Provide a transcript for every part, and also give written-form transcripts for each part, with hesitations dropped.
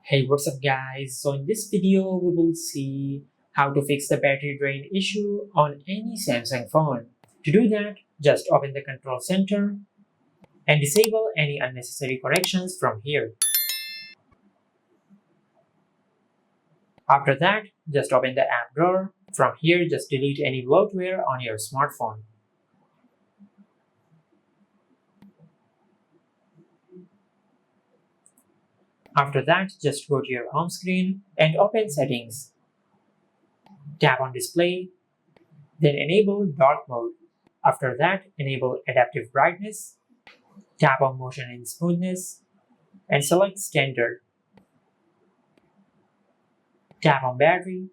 Hey, what's up guys? So in this video we will see how to fix the battery drain issue on any Samsung phone. To do that, just open the control center and disable any unnecessary corrections from here. After that, just open the app drawer. From here, just delete any bloatware on your smartphone. After that, just go to your home screen and open settings. Tap on display, then enable dark mode. After that, enable adaptive brightness. Tap on motion and smoothness and select standard. Tap on battery,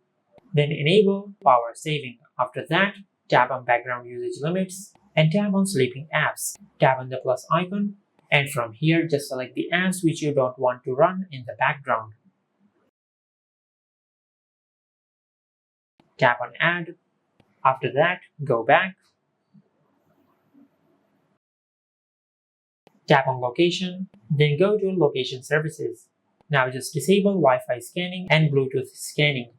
then enable power saving. After that, tap on background usage limits and tap on sleeping apps. Tap on the plus icon and from here just select the apps which you don't want to run in the background. Tap on add. After that, go back. Tap on location, then go to location services. Now just disable Wi-Fi scanning and Bluetooth scanning.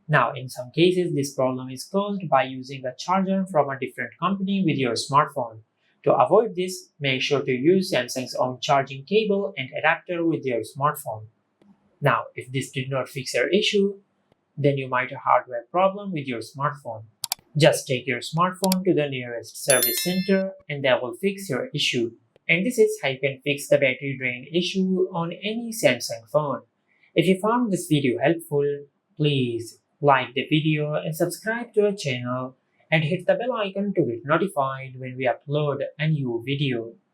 Now in some cases this problem is caused by using a charger from a different company with your smartphone. To avoid this, make sure to use Samsung's own charging cable and adapter with your smartphone. Now if this did not fix your issue, then you might have a hardware problem with your smartphone. Just take your smartphone to the nearest service center and they will fix your issue. And this is how you can fix the battery drain issue on any Samsung phone. If you found this video helpful, please like the video and subscribe to our channel and hit the bell icon to get notified when we upload a new video.